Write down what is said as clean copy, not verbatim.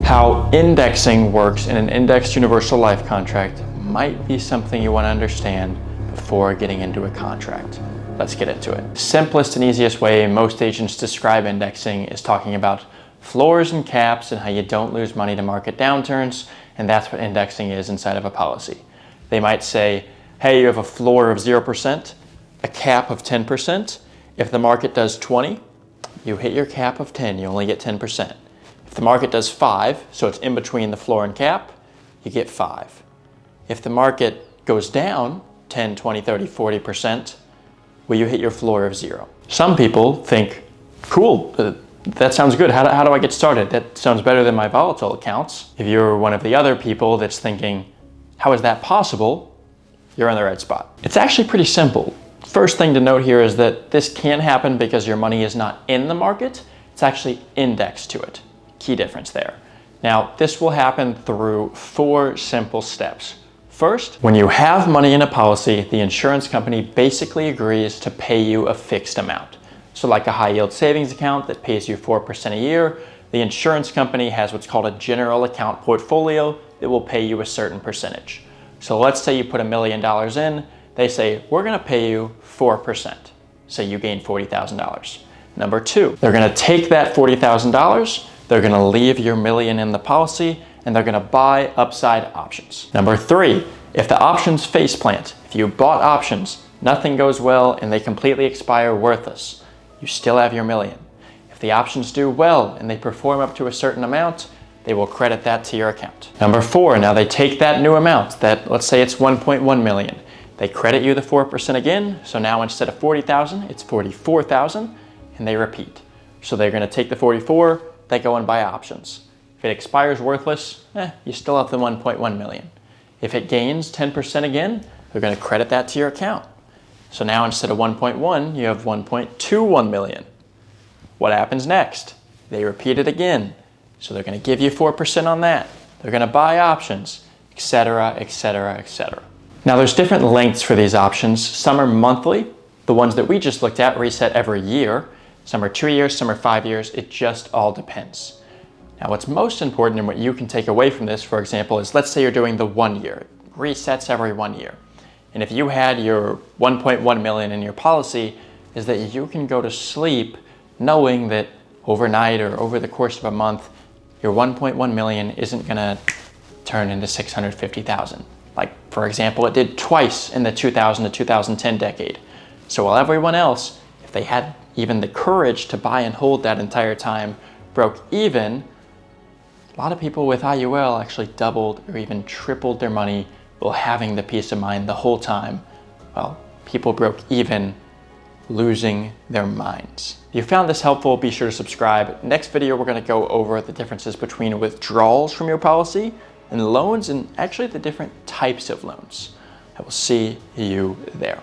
How indexing works in an indexed universal life contract might be something you want to understand before getting into a contract. Let's get into it. Simplest and easiest way most agents describe indexing is talking about floors and caps and how you don't lose money to market downturns, and that's what indexing is inside of a policy. They might say, hey, you have a floor of 0%, a cap of 10%. If the market does 20, you hit your cap of 10, you only get 10%. If the market does 5, so it's in between the floor and cap, you get 5. If the market goes down 10, 20, 30, 40%, well, you hit your floor of 0. Some people think, cool, that sounds good. How do I get started? That sounds better than my volatile accounts. If you're one of the other people that's thinking, how is that possible? You're in the right spot. It's actually pretty simple. First thing to note here is that this can happen because your money is not in the market. It's actually indexed to it. Key difference there. Now, this will happen through 4 simple steps. First, when you have money in a policy, the insurance company basically agrees to pay you a fixed amount. So like a high yield savings account that pays you 4% a year, the insurance company has what's called a general account portfolio that will pay you a certain percentage. So let's say you put $1 million in, they say, we're gonna pay you 4%. So you gain $40,000. Number 2, they're gonna take that $40,000, they're gonna leave your $1 million in the policy, and they're gonna buy upside options. Number 3, if the options face plant, if you bought options, nothing goes well and they completely expire worthless, you still have your $1 million. If the options do well and they perform up to a certain amount, they will credit that to your account. Number 4, now they take that new amount, that let's say it's 1.1 million. They credit you the 4% again, so now instead of 40,000, it's 44,000, and they repeat. So they're gonna take the 44, they go and buy options. If it expires worthless, you still have the 1.1 million. If it gains 10% again, they're gonna credit that to your account. So now instead of 1.1, you have 1.21 million. What happens next? They repeat it again. So they're gonna give you 4% on that. They're gonna buy options, etc., etc., etc. Now there's different lengths for these options. Some are monthly. The ones that we just looked at reset every year. Some are 2 years, some are 5 years. It just all depends. Now what's most important and what you can take away from this, for example, is let's say you're doing the 1 year. It resets every 1 year. And if you had your 1.1 million in your policy, is that you can go to sleep knowing that overnight or over the course of a month, your 1.1 million isn't gonna turn into 650,000. Like, for example, it did twice in the 2000 to 2010 decade. So while everyone else, if they had even the courage to buy and hold that entire time, broke even, a lot of people with IUL actually doubled or even tripled their money while having the peace of mind the whole time. Well, people broke even, losing their minds. If you found this helpful, be sure to subscribe. Next video, we're gonna go over the differences between withdrawals from your policy and loans, and actually the different types of loans. I will see you there.